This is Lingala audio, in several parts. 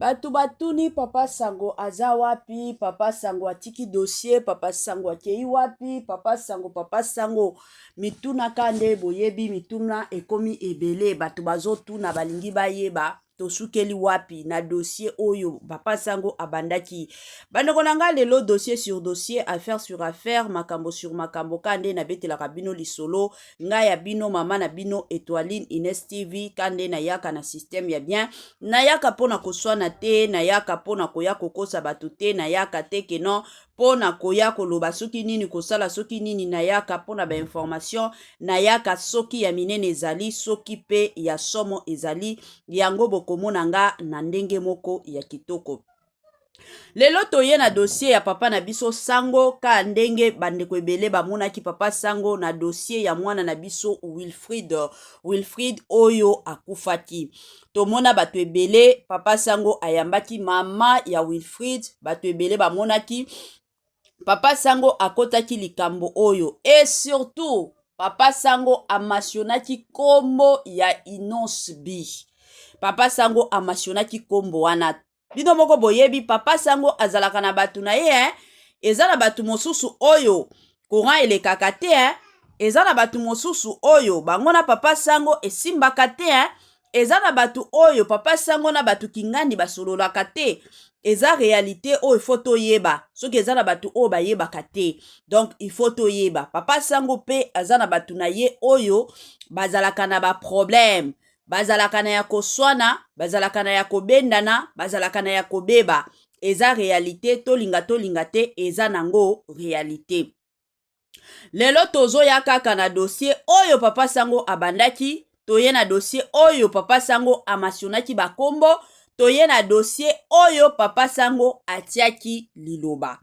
Batu batuni papa sango aza wapi, papa sango atiki dossier, papa sango akei wapi, papa sango mituna kande boyebi mituna ekomi ebele batu bazotuna balingi bayeba tosukeli wapi na dossier oyo papa sango abandaki bandeko nanga lelo dossier sur dossier, affaire sur affaire, makambo sur makambo kande na betelaka bino lisolo nga ya bino mama na bino Étoiline Ines TV kande na yaka na système ya bien na yaka pona koswana te na yaka pona koya kokosa batu te na yaka te keno pona koya koloba soki nini kosala soki nini na yaka pona ba information na yaka soki ya minene ezali soki pe ya somo ezali yango bokomona nga na ndenge moko ya kitoko. Lelo toye na dossier ya papa na biso sango ka ndenge bandeko ebele bamonaki papa sango na dossier ya mwana na biso Wilfried oyo akufaki. Tomona batu ebele papa sango ayambaki mama ya Wilfried, batu ebele bamonaki papa sango akotaki likambo oyo et surtout papa sango amasionaki kombo ya Innocence B. Papa sango amasionaki kombo wana bino moko boyebi papa sango azalaka na batu na ye eza na batu mosusu oyo courant elekaka te eza na batu mosusu oyo bango na papa sango esimbaka te eza na batu oyo papa sango na batu kingandi basololaka te eza réalité oyo il faut toyeba soki eza na batu oyo bayebaka te donc il faut toyeba papa sango pe aza na batu na ye oyo bazalaka na ba problème bazalaka na ya koswana bazalaka na ya kobendana bazalaka na ya kobeba eza réalité tolinga te eza nango réalité. Lelo tozoya kaka na dossier oyo papa sango abandaki toye na dossier oyo papa sango amasionaki bakombo toye na dossier oyo papa sango atiaki liloba.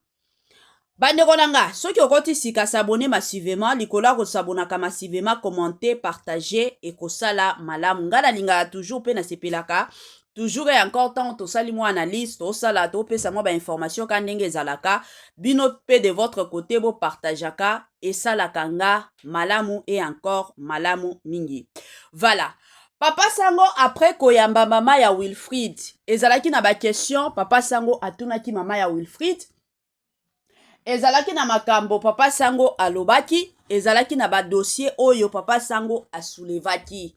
Bandeko nanga soki okoti sika s'abonner massivement likola ko s'abonaka massivement commenter partager et kosala malamu ngala linga toujours pe na sepelaka toujours et encore temps to sali mo analyse to sala to pesa mo ba information ka ndenge ezalaka bino pe de votre côté bo partageaka et salaka nga malamu et encore malamu mingi. Voilà. Papa sango après koyamba mama ya Wilfried ezalaki na ba question papa sango atunaki mama ya Wilfried ezalaki na makambo papa sango alobaki ezalaki na ba dossier oyo papa sango asoulevaki.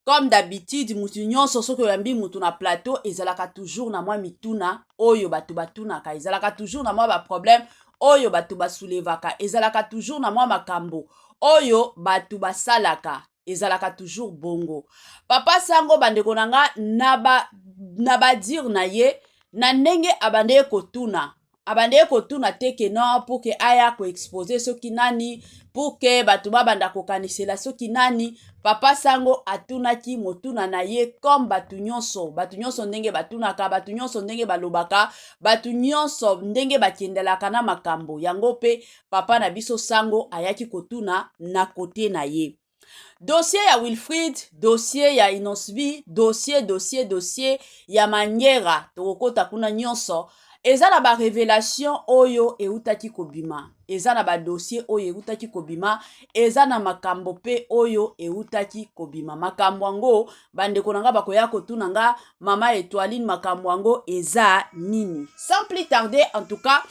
Comme d'habitude mutu nyonso soki oyambi mutu na plateau ezalaka toujours na mwa mituna oyo batu batunaka ezalaka toujours na mwa ba problème oyo batu basoulevaka ezalaka toujours na mwa makambo oyo batu basalaka ezalaka toujours bongo. Papa sango bandeko nanga na ba dire na ye na ndenge abandeye kotuna teke non pour que aya ko exposer soki nani pour que batu babanda kokanisela soki nani papa sango atunaki motuna na ye comme batu nyonso ndenge batunaka batu nyonso ndenge balobaka batu nyonso ndenge bakendelaka na makambo yango pe papa na biso sango ayaki kotuna na kote na ye. Dossier ya Wilfried, dossier ya Innocence B, dossier ya Manyera tokota kuna nyonso eza na ba révélation oyo eutaki kobima eza na ba dossier oyo eutaki kobima eza na makambo pe oyo eutaki kobima makambo ango bandeko nanga bakoya kotuna nga mama Étoiline makambo ango eza nini. Sans plus tarder en tout cas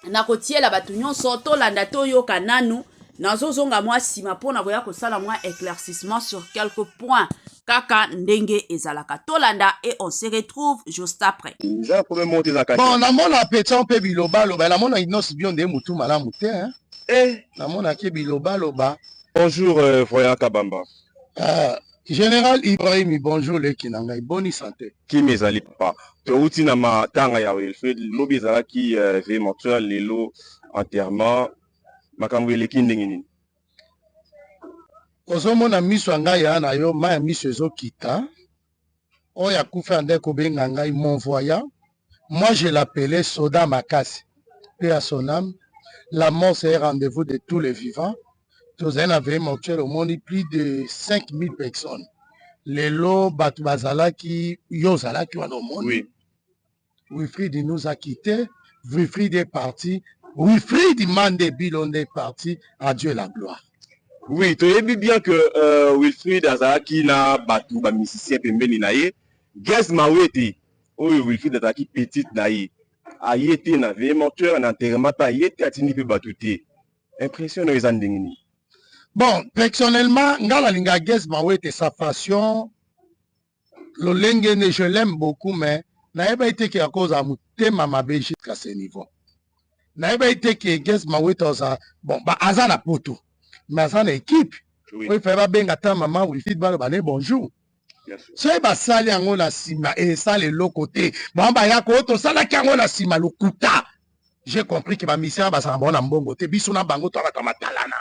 na kotiela batu nyonso tolanda toyoka nanu nazozonga mwa sima pona koya kosala mwa éclaircissement sur quelques points kaka ndenge ezalaka tolanda et on se retrouve juste après. Bon, namona peton pe biloba loba namona Innocence bien de mutu malamu te namona ke biloba loba. Bonjour Voya Kabamba. Général Ibrahim bonjour le kinanga bonne santé. Qui mezali papa. To uti na matanga ya Wilfried lobi zala ki ve mortuaire lelo enterrement makambo eleki ndenge nini. Kozomona miso ngai ya na yo ma miso ezokita oya kufa ndeko benga ngai mon voyant. Moi je l'appelais Soda Makasi. Paix à son âme. La mort c'est un rendez-vous de tous les vivants. Tous un avait mortuaire au monde plus de 5000 personnes. Les lots batu bazalaki yozalaki wana au monde. Oui. Wilfried nous a quittés. Wilfried est parti. Wilfried Mande Bilonde est parti. Adieu la gloire. Oui, tu as vu bien que Wilfried azalaki na batu ba musicien pembeni na ye. Guess maweti oyo Wilfried azalaki petite na ye aye te na veille mortuaire na enterrement ta ye te atindi mpe bato te impression oyo eza ndenge nini? Bon, personnellement, nga nalinga Guess Mawete sa passion lolenge ne je l'aime beaucoup, mais nayeba ite ki à cause ya motema mabe jusqu'à ce niveau. Nayeba ite ki Guess Mawete oza bon ba aza na poto, mais aza na équipe. Oui. Oyo fa ba benga ta maman Wilfried balo bane bonjour. Soki basali yango na nsima esala eloko te bamba ya ko tosalaki yango na nsima lokuta, j'ai compris que bamisien bazala bango na mbongo te biso na bango toalaka matalana.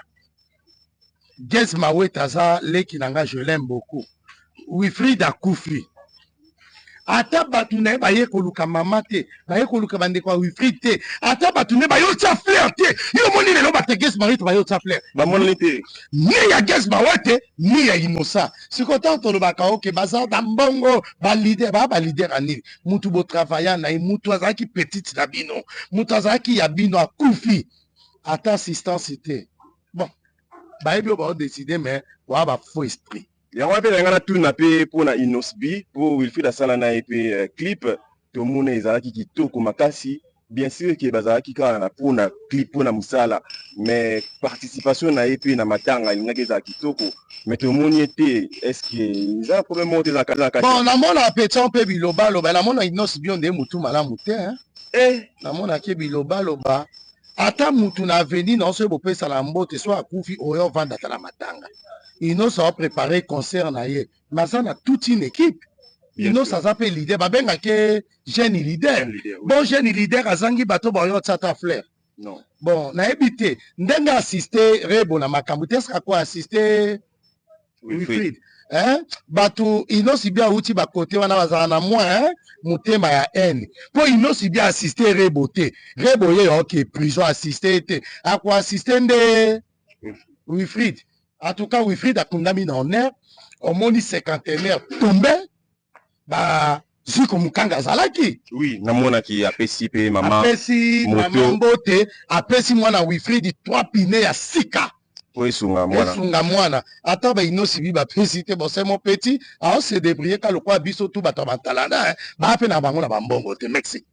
Guess Mawete aza leki na nga je l'aime beaucoup. Wilfried akufi ata bato na ye baye koluka mama te baye koluka bandeko ya Wilfried te ata bato na ye baye otya fleur te yo moni lelo bate Guess Mawete baye otya fleur bamonani te ni ya Guess Mawete ni ya Innocent siko ntango tolobaka oke baza na mbongo balider baa balider anini mutu botravailla na ye mutu azalaki petite na bino mutu azalaki ya bino akufi ata assistance te bon bayebi oyo baodeside mais waa bafaux esprit yango mpe na nga natuna mpe mpona Inosbi mpo Wilfried asala na ye mpe clip tomona ezalaki kitoko makasi bien sûr ke bazalaki kaka na mpona clip mpona mosala mais participation na ye mpe na matanga alingaki ezala kitoko mais tomoni ye te estce eza problème moko te ezalaka bon namona petion mpe bilobaloba namona Inosbi nde mutu malamu te namonaki bilobaloba ata mutu na aveni na oso bopesala mbote so akufi oyo ovandaka na matanga Innocent a préparé concert na ye mais aza na toute une équipe. Innocent aza mpe leader babengaki jeune leader bon jeune leader azangi bato baoyo otiata fleur bon nayebi te ndenge assiste Rebo na makambo te eske ako assiste Wilfried bato Innocent bi auti bakote wana bazala na mwa motema ya haine mpo Innocent bi assiste Rebo te Rebo ye yoke prison assiste te ako assiste nde Wilfried. En tout cas, Wilfried a condamné en honneur, au moni cinquantenaire tombé, bah, Zuko Mukanga Zalaki. Oui, namona ki apesi pe maman. Apesi, maman bote, apesi mwana Wilfried, 3 pine ya sika. Po esunga mwana. Esunga mwana. Attends, bah, Innocent bi ba pesi te, bon, c'est mon petit, on se débrouiller quand le quoi biso tout bato bantalana, bah, ape na bango na bambongo te, Mexique.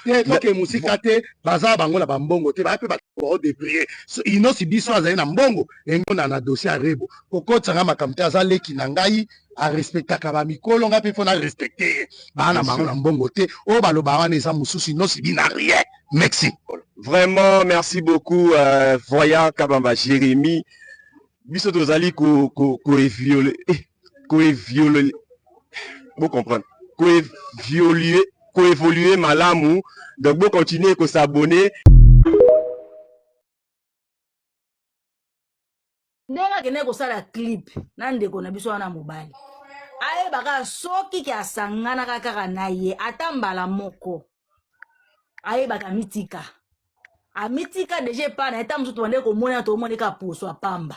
Donc musika te baza bango na bambongo te bape bato débrouiller Innocent biso azali na mbongo engo na dossier Rebo kokotanga makambo te aza leki na ngai a respectaka ba mikolo nga pe fona respecter bana bango na mbongo te o baloba wana eza mususu Innocent bi na rien merci vraiment merci beaucoup voyant Kabamba Jérémy biso tozali ko violer vous comprendre évoluer malamu donc bon continuer que s'abonner ndenge kene kosala clip na ndeko na biso wana mobali ayebaka soki ke asanganaka kaka na ye ata mbala moko ayebaka amitika deja epa na ye ta mosusu tobande komona tomoneka poso apamba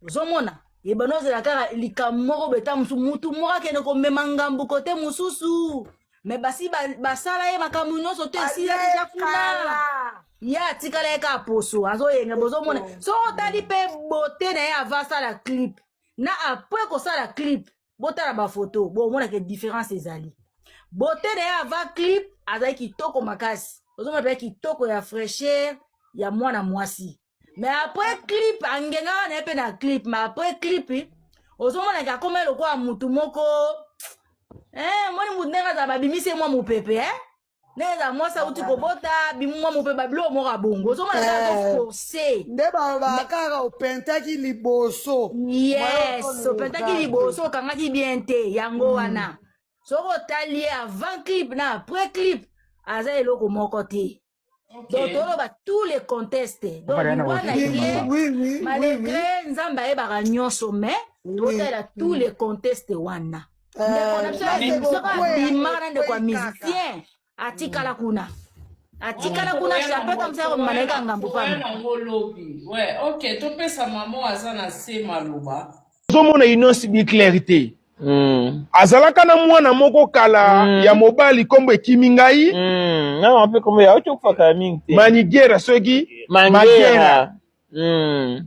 ozomona yebana ozela kaka likambo moko beta mosusu mutu moko akende komema ngambu kote mosusu me basi basala ye makambo nyonso te esila deja kuna ye atikala ye ka poso azoyenga bozomona so otali mpe bote na ye avasala clip na apres kosala clip botala bafoto bomonake différence ezali bote na ye ava clip azali kitoko makasi ozomona mpe kitoko ya fraîcheur ya mwana mwasi mais après clip angenga wana ye mpe na clip mais après clip ozomonake akoma lokola mutu moko moni mutu ndenge aza babimisi mwa mopepe ndenge aza mwasi auti kobota bimwa mopepe babilo moko abongo ozomona kaka forcé nde bakaka opentaki liboso yes opentaki liboso okangaki bien te yango wana soki otali ye avant clip na après clip aza eloko moko te donc toloba tous les contestes donc wana ye malgré nzambe ayebaka nyonso mais totalela tous les contestes wana ndeko na ndeko ya musicien atikala kuna chapeta msako manaika ngambo pana ok topesa mamo aza na se maloba ozomona Innocent bi clarité azalaka na mwana moko kala ya mobali kombo ekimi ngai manigera soki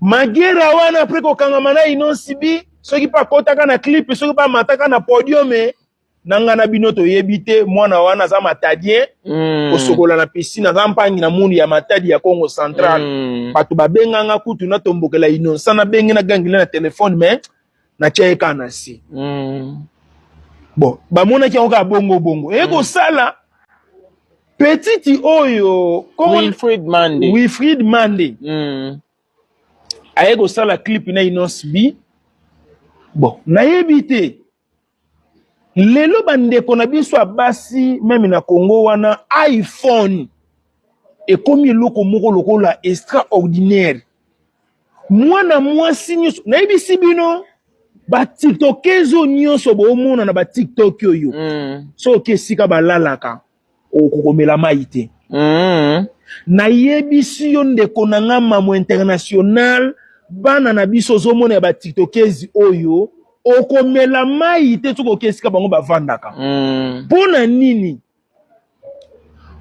magera wana apres kokangama na Innocent bi soki pa kotaka na clip soki pa mataka na podium nangana bino to yebite mwana wana za matadien osokola na piscine za mpangi na mundu ya matadi ya Congo Central batu babenganga kutu na tombokela Innocent na bengi na gangile na telefone mais na cheka na si bon bamona ki oka bongo eko sala petiti oyo Wilfried Mande ayeko sala clip na Innocent B bon na yebite lelo bandeko na biso abasi meme na Congo wana iPhone ekomi eloko moko lokola extraordinaire mwana mwasi nyonso na yebisi bino ba tiktokezo nyonso bomona na ba tiktok oyo so kesika balalaka okokomela mai te na yebisi yo ndeko na nga mamo international bana na biso zomona ba tiktokezi oyo okomela mai te tuko kesika bango bavandaka pona nini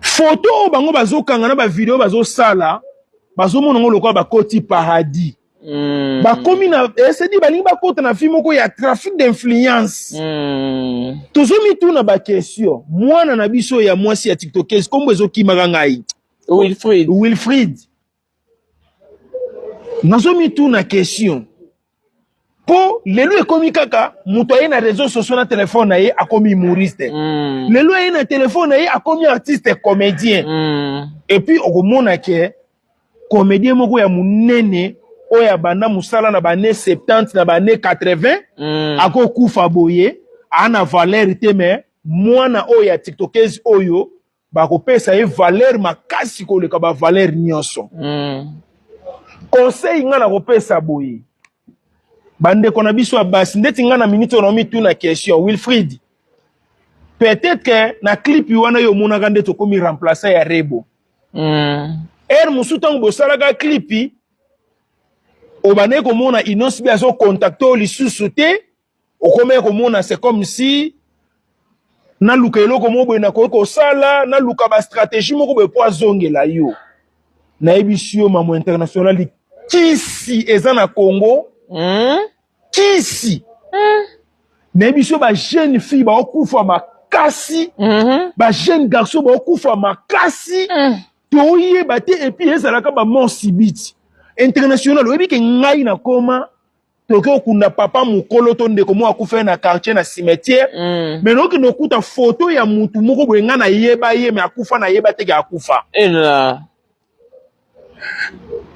photo bango bazokanga na ba video bazosala bazomona ngo lokola bakoti paradis bakomi na esedi balingi bakota na film moko ya trafic d'influence tozomi tuna ba question mwana na biso ya mwasi ya tiktokezi kombo ezokimaka ngai Wilfried nazomi tuna question po lelo ekomi kaka muto aye na réseaux sociaux na téléphone na ye akomi humoriste lelo aye na téléphone na ye akomi artiste comédien et puis okomona ke comédien moko ya munene oya banda musala na bane 70 na bane 80 akokufa boye ana valeur te mais mwana oya tiktokezi oyo bakopesa ye valeur makasi koleka ba valeur nyonso conseil nga na kopesa boye bandeko na biso abasi ndeti nga na minute onomi tuna question Wilfried peut-être que na clip wana yo monaka nde tokomi remplacer ya Rebo musu ntango bosalaka clip obane komona Innocent B azo contacte o lisusu te okome komona c'est comme si na luka eloko mo boye na kosala na luka ba stratégie moko boye po azongela yo na yebisi yo mamo international kisi eza na Congo kisi na yebisi yo ba jeune fille ba okufa makasi ba jeune garçon ba okufa makasi toyeba te et puis ezalaka ba mort subite international oyebi ke ngai na koma toke okunda papa mukolo to ndeko mo akufa na quartier na cimetière mais noki nokuta photo ya mutu moko boye nga na yeba ye me akufa na yeba te ke akufa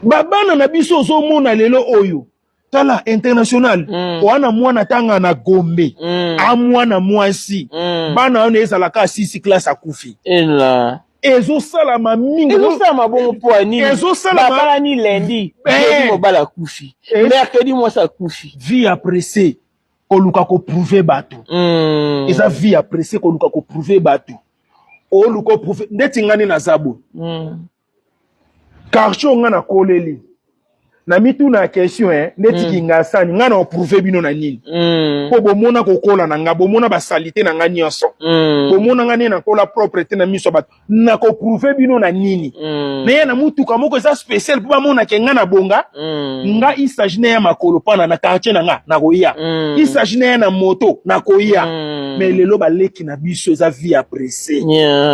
babana na biso ozomona lelo oyo tala international wana mwana tanga na Gombe amwana mwasi bana wana ezalaka 6 classe akufi ezosalama mingi ezosalama bongo po ani babala ni lundi jeudi mobala kufi mercredi mwasa kufi vie appréciée koluka ko prouver bato eza vie appréciée koluka ko prouver bato oluka prouver ndeti ngani na zabo karcho nga na koleli na mitu na question ndeti kinga sani nga na prouver bino na nini po bomona kokola na nga bomona ba salité na nga nyonso bomona nga na kola propreté na miso bato na ko prouver bino na nini mais na mutu ka moko eza spécial po bomona ke nga na bonga nga isagine ya makolo pana na quartier na nga na koya isagine na moto na koya mais lelo baleki na biso eza vie appréciée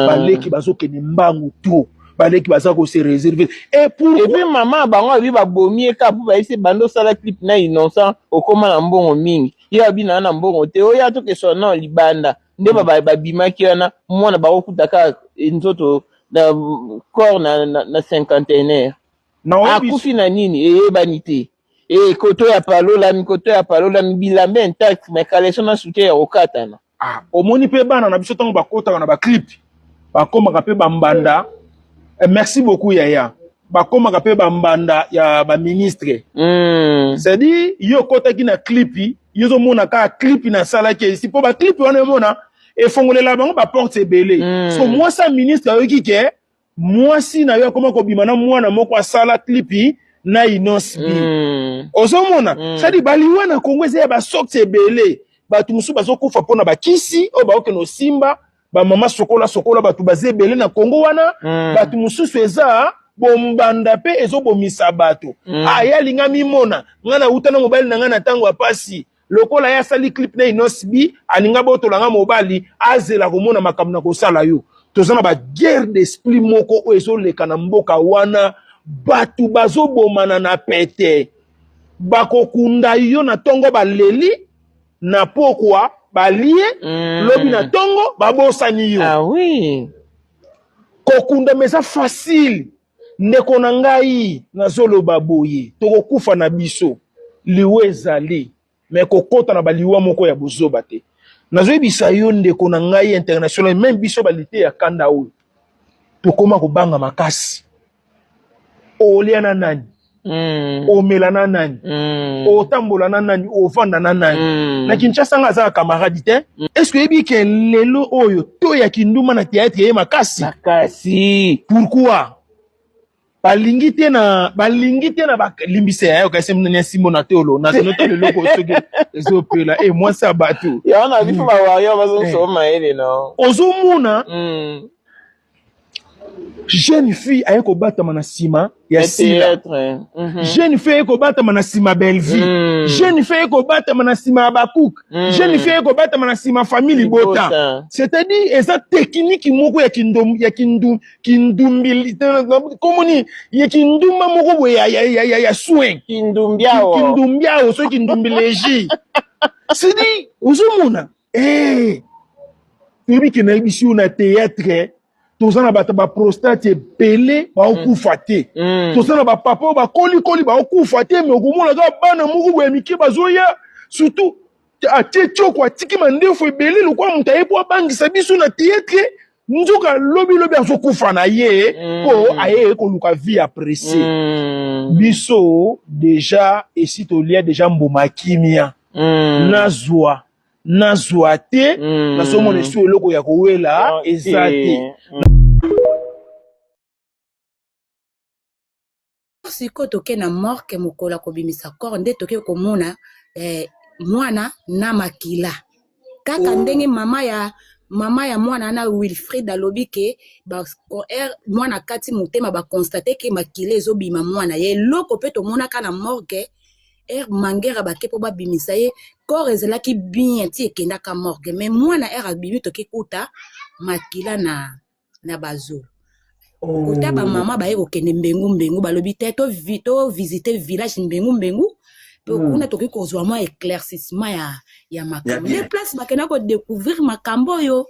baleki bazokene mbangu tout baleki baza ko se réserver et puis maman bango abi ba bomi ka pour ba ese bando sala clip na Innocent okoma na mbongo mingi ye abi na mbongo te oya to ke sona libanda nde ba bimaki wana mwana ba okutaka nzoto na corps na cinquantenaire na akufi na nini banité koto ya palola bilambe intact mais collection na soutien ya okatana omoni pe bana na biso tango bakota na ba clip bakoma ka pe bambanda. Merci beaucoup Yaya. Bakoma ka pe bambanda ya ba ministre. C'est-à-dire yo kota ki na clip, yo zo mona ka clip na sala ke si po ba clip wana mona e fongolela bango ba porte belé. So moi sa ministre yo ki ke moi si na yo koma ko bimana mwana moko asala clip na Innocent B. Ozo mona, c'est-à-dire baliwa na Congo ze ba sorte belé. Ba tumusu bazo kufa pona ba kisi o ba okeno simba. Ba mama sokola batu bazebele na Congo wana batu mususu eza bombanda pe ezo bomisa bato aya linga mimona ngana utana mobile na ngana tango apasi lokola ya sali clip na inosbi aninga botolanga mobali azela komona makambo na kosala yo toza na baguerre d'esprit moko oyo ezoleka na mboka wana bato bazobomana na pete bakokunda yo na tongo baleli na pokwa balie lobi na tongo babosani yo. Ah oui. Kokunda meza facile ndeko na ngai nazoloba boye tokokufa na biso liwe ezali me kokota na baliwa moko ya bozoba te nazoyebisa yo ndeko na ngai international même biso balite ya kanda oyo tokoma kobanga makasi olia na nani omela na nani otambola na nani ovanda na nani na Kinshasa nga aza camarade te est-ce que yebi ke lelo oyo to ya kinduma na théâtre ye makasi pourquoi balingi te na balimbise ya yo kasi mnene simbo na teolo na noto lelo ko soki ezopela moi ça bato ya on a vu ba warrior bazo soma ele no ozomuna jeune fille aye kobatama na sima ya sila jeune fille aye kobatama na sima Belleville jeune fille aye kobatama na sima ya Bakouk jeune fille aye kobatama na sima famille Bota c'est-à-dire eza technique moko ya kindumbili komoni ya kindumba moko boye ya soin kindumbiao so kindumbileji c'est-à-dire uzumuna toyebi ke na yebisi yo na théâtre toza na bato baprostate ebele baokufa te toza na bapapa oyo bakolikoli baokufa te me okomona kaka bana moko boye mike bazoya surtout atie tioko atiki mandefu ebele lokola moto aye po abangisa biso na théâtre nzoka lobilobi azokufa na ye mpo aye koluka vie apresse biso deja esi tolia deja mboma kimia nazwa te nazomona esu eloko ya kowela eza te. siko toke na morke mokola kobimisa kor nde toke komona mwana na makila kaka ndenge mama ya mwana na Wilfried alobi ke mwana kati motema bakonstate ke makila ezobima mwana ye loko pe tomonaka na morgue mangera bake po babimisa ye kor ezelaki bien ti ekendaka morgue me mwana abimi toke kuta makila na bazolo kota bamama baye kokende mbengu balobi te to visiter village mbengu pe kuna toki kozwa mwa éclaircissement ya makambo les places bakenda ko découvrir makambo yo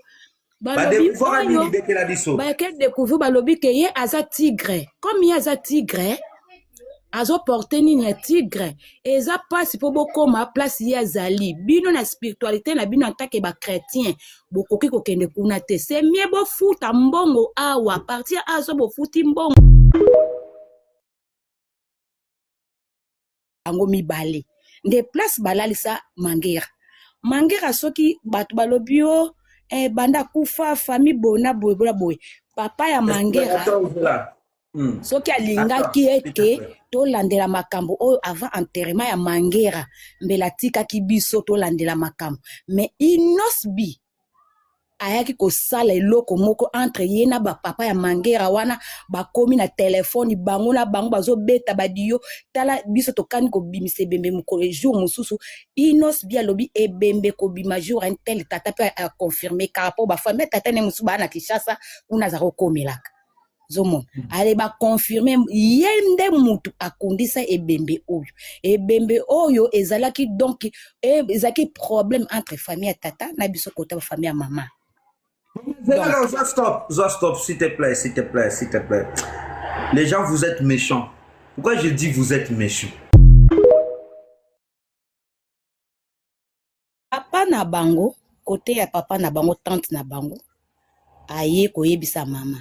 balobi oyo bayeke découvrir balobi ke ye aza tigre comme ye aza tigre azoporte nini ya tigre eza pasi po bokoma place ye azali bino na spiritualité na bino antake bachrétien bokoki kokende kuna te c'est mieux bofuta mbongo awa partir azo bofuti mbongo ango mibale nde place balalisa mangera soki bato balobi yo banda kufa famille bona boye papa ya mangera soki alingaki ete tolandela makambo oyo avant enterrement ya mangera mbela atikaki biso tolandela makambo mais inosbi ayaki kosala eloko moko entre ye na bapapa ya mangera wana bakomi na telefone bango na bango bazobeta badiyo tala biso tokani kobimisa ebembe mokolo jour mosusu inosbi alobi ebembe kobima jour un tel tata pe a confirmer car po bafamille tata ne mosusu bana Kinshasa kuna za kokomelaka zomo ale ba confirmer yende mutu akundisa ebembe oyo ezalaki donc ezaki problème entre famille tata na biso kota ba famille maman. Stop, s'il te plaît. Les gens, vous êtes méchants. Pourquoi je dis vous êtes méchants? Papa na bango, côté ya papa na bango, tante na bango, aye koyebisa mama.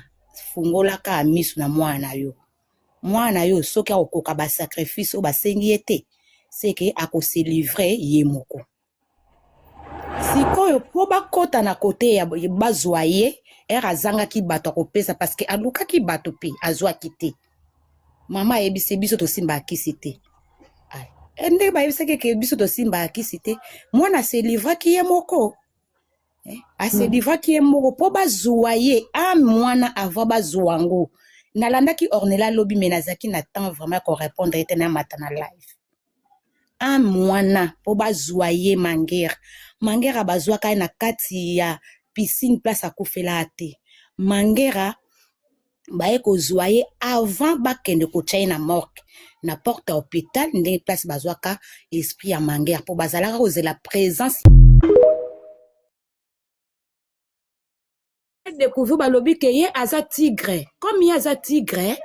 Fungola ka misu na mwana yo soki akokoka ba sacrifice o basengi ete c'est que akose livrer ye moko sikoyo po bakota na kote ya bazwa ye azangaki bato akopesa parce que alukaki bato pe azwaki te mama ayebise biso tosimba akisi te ndenge bayebisaki ke biso tosimba akisi te mwana se livraki ye moko aselivaki ye moko po bazwa ye mwana ava bazwa ngo nalandaki ornela lobi menazaki na temps vraiment ko répondre ete na matana live un mwana po bazwa ye Mangera. Mangera bazwaka ye na kati ya piscine place akufela te. Mangera baye kozwa ye avant bakende kotia ye na morgue na porte ya hôpital ndenge place bazwaka esprit ya Mangera po bazalaka kozela présence découvrir balobi ke ye aza tigre comme ye aza tigre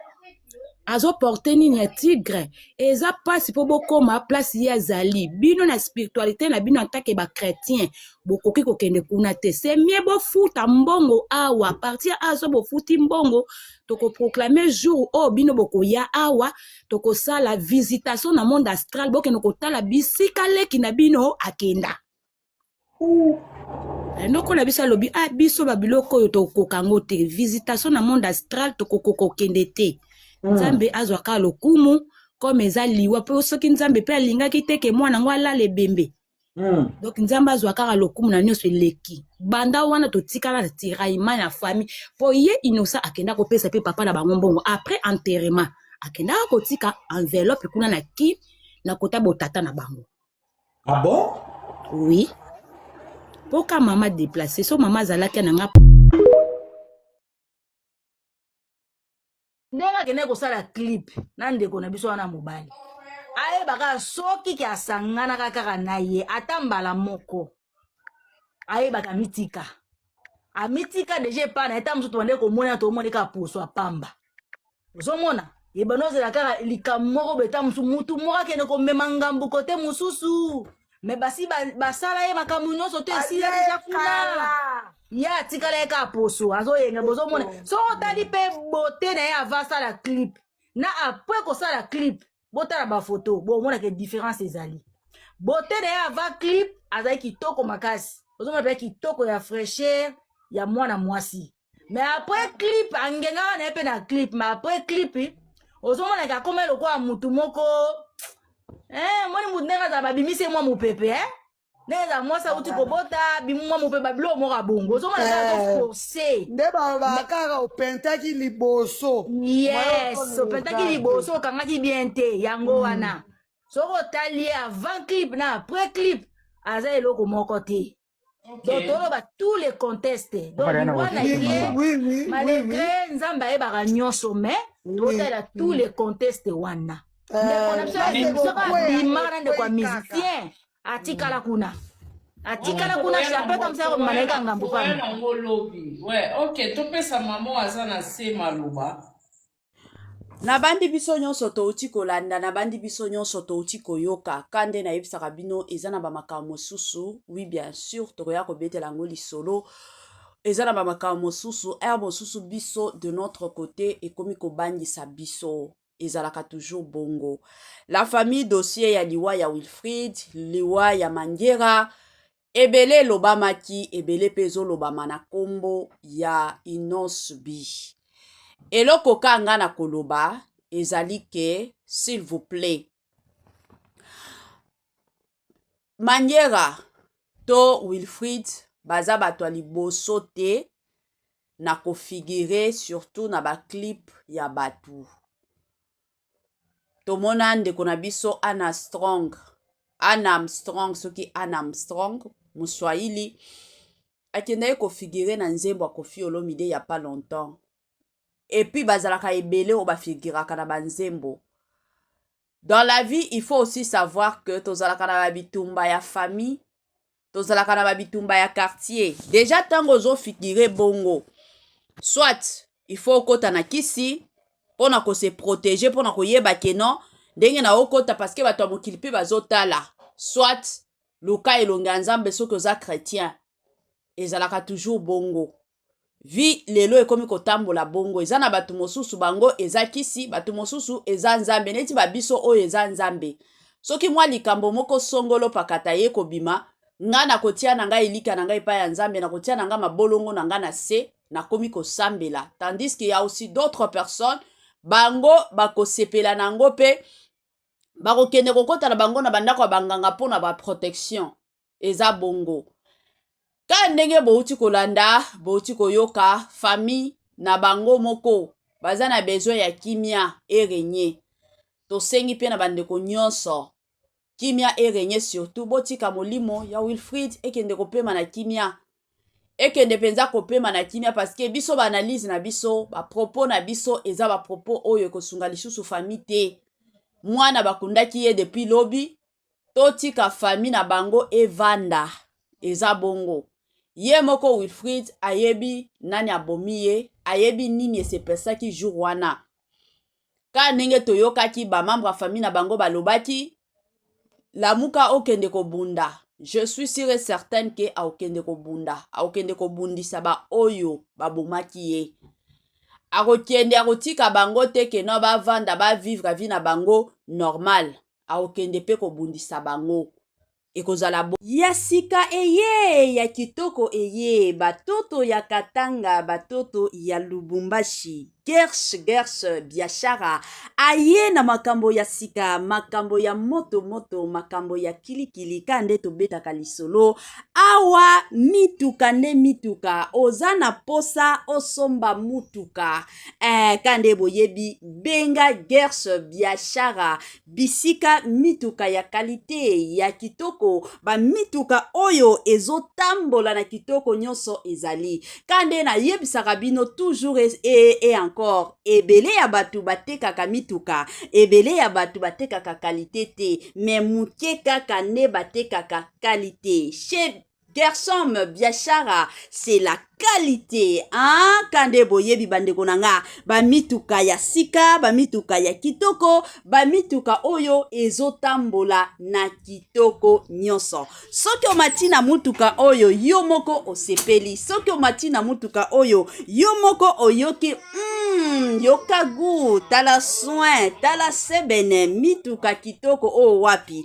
azo porte nini ya tigre eza pasi po bokoma place ye azali bino na spiritualité na bino atake ba chrétien bokoki kokende kuna te c'est mieux bofuta mbongo awa partir azo bofuti mbongo toko proclamer jour o bino bokoya awa toko sala visitation na monde astral bokende kotala bisika leki na bino akenda ndoko na biso alobi biso babiloko oyo tokoka ngo te visitation na monde astral tokoka kokende te nzambe azwaka lokumu comme eza liwa mpe soki nzambe mpe alingaki te ke mwana ngo alala ebembe donc nzambe azwaka lokumu na nyonso eleki banda wana totikala na tiraillement na famille po ye innocent akenda kopesa mpe papa na bango mbongo après enterrement akendaka kotika enveloppe kuna na ki na kota botata na bango. Ah bon? Oui. Poka mama déplacé so mama azalaki nanga ndenge kende kosala clip na ndeko na biso wana mobali ayebaka soki ke asanganaka kaka na ye ata mbala moko ayebaka mitika amitika deja epana eta mosusu tobande komona tomoneka poso apamba ozomona yebana ozela kaka likambo moko beta mosusu mutu moko akende komema ngambu kote mosusu me basi basala ye makambo nyonso te esila deja kuna ye atikala ye kaka poso azoyenga bozomona so otali mpe bote na ye avasala clip na apres kosala clip botala bafoto bomonaka différence ezali bote na ye ava clip azali kitoko makasi ozomona mpe kitoko ya fraîcheur ya mwana mwasi mais après clip angengaka na ye mpe na clip mais après clip ozomonaka akoma lokola mutu moko moni mutu ndenge azala babimisi mwa mopepe ndenge azala mwasi auti kobota bimwa mopepe babilo moko abongo ozomona kaka forcé nde bakaka opentaki liboso yes opentaki liboso okangaki bien te yango wana soki otali ye avant clip na après clip aza eloko moko te donc toloba tous les contestes donc wana ye malgré nzambe ayebaka nyonso mais totala tous les contestes wana ndeko na biso abimaka na ndeko ya musicien atikala kuna chapeta mosako malaika ngambo pana ok topesa mama aza na se maloba na bandi biso nyonso touti kolanda na bandi biso nyonso touti koyoka kande nayebisaka bino eza na bamakambo mosusu oui bien sûr tokoya kobetela yango lisolo eza na bamakambo mosusu ere mosusu biso de notre côté ekomi kobangisa biso ezalaka toujours bongo la famille dossier ya liwa ya Wilfried liwa ya Mangera ebele lobamaki ebele mpe ezolobama na nkombo ya Inos B eloko kanga na koloba ezali ke s'il vous plaît Mangera to Wilfried baza bato ya liboso te na kofigure surtout na baclip ya batu tomona ndeko na biso Anna Armstrong soki Anna Armstrong muswahili akenda ye kofigure na nzembo ya Koffi Olomide ya pas longtemps et puis bazalaka ebele o bafiguraka na banzembo. Dans la vie il faut aussi savoir que tozalaka na babitumba ya famille tozalaka na babitumba ya quartier déjà tango ozofigure bongo soit il faut okota na kisi pona ko se protéger pona koyeba ke non ndenge na okota parce que bato ya mokili mpe bazotala soit luka elonga nzambe soki oza chrétien ezalaka toujours bongo vi lelo ekomi kotambola bongo eza na bato mosusu bango eza kisi bato mosusu eza nzambe neti babiso oyo eza nzambe soki mwa likambo moko songolo pakata ye kobima nga na kotia na ngai elika na ngai epai ya nzambe na kotia na ngai mabolongo na ngai na se nakomi kosambela tandis qu'il y a aussi d'autres personnes bango bakosepela nango mpe bakokende kokota na bango na bandako ya banganga mpona baprotection eza bongo ka ndenge bouti kolanda bouti koyoka famille na bango moko baza na besoin ya kimia erenye tosengi mpe na bandeko nyonso kimia erenye surtout botika molimo ya Wilfried ekende kopema na kimia ekende penza kopema na kimia parce que biso ba analyse na biso ba propos na biso eza ba propos oyo kosunga lisusu famille te mwana bakundaki ye depuis lobi totika famille na bango evanda eza bongo ye moko Wilfried ayebi nani abomi ye ayebi nini esepesaki jour wana ka ndenge toyokaki bamambre ya famille na bango balobaki lamuka okende kobunda je suis sûre et certaine ke aokende kobunda aokende kobundisa ba oyo babomaki ye akokende akotika bango te ke no bavanda bavivre vie na bango normal aokende pe kobundisa bango ekozala bo ya sika eye ya kitoko eye batoto ya Katanga batoto ya Lubumbashi Gersh biashara aye na makambo ya sika makambo ya moto makambo ya kilikili kande tobetaka lisolo awa mituka nde mituka oza na posa osomba mutuka kande boyebi benga Gersh biashara bisika mituka ya kalite ya kitoko ba mituka oyo ezotambola na kitoko nyonso ezali kande na yebisaka bino toujours et encore ebele ya batu batekaka mituka ebele ya batu batekaka kalite te mais muke kaka ne batekaka kalite chez Gershom biashara c'est la qualité kande boyebi bandeko nanga ba mituka ya sika ba mituka ya kitoko ba mituka oyo ezotambola na kitoko nyonso soki omati na mutuka oyo yo moko osepeli soki omati na mutuka oyo yo moko oyoki yoka gu tala soin tala sebene mituka kitoko o wapi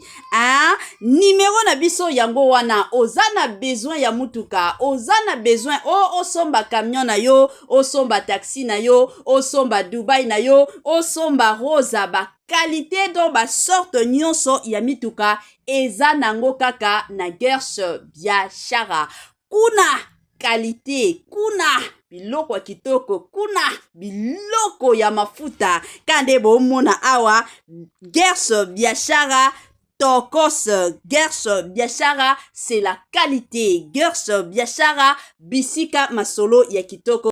numero na biso yango wana oza na besoin ya mutuka oza na besoin osomba camion na yo osomba taxi na yo osomba Dubai na yo osomba rosa ba qualité do ba sorte nyonso ya mituka eza nango kaka na Gersh biashara kuna qualité kuna biloko ya kitoko kuna biloko ya mafuta kande bomona awa Gersh biashara Tokos Gersh biashara c'est la qualité Gersh biashara bisika masolo ya kitoko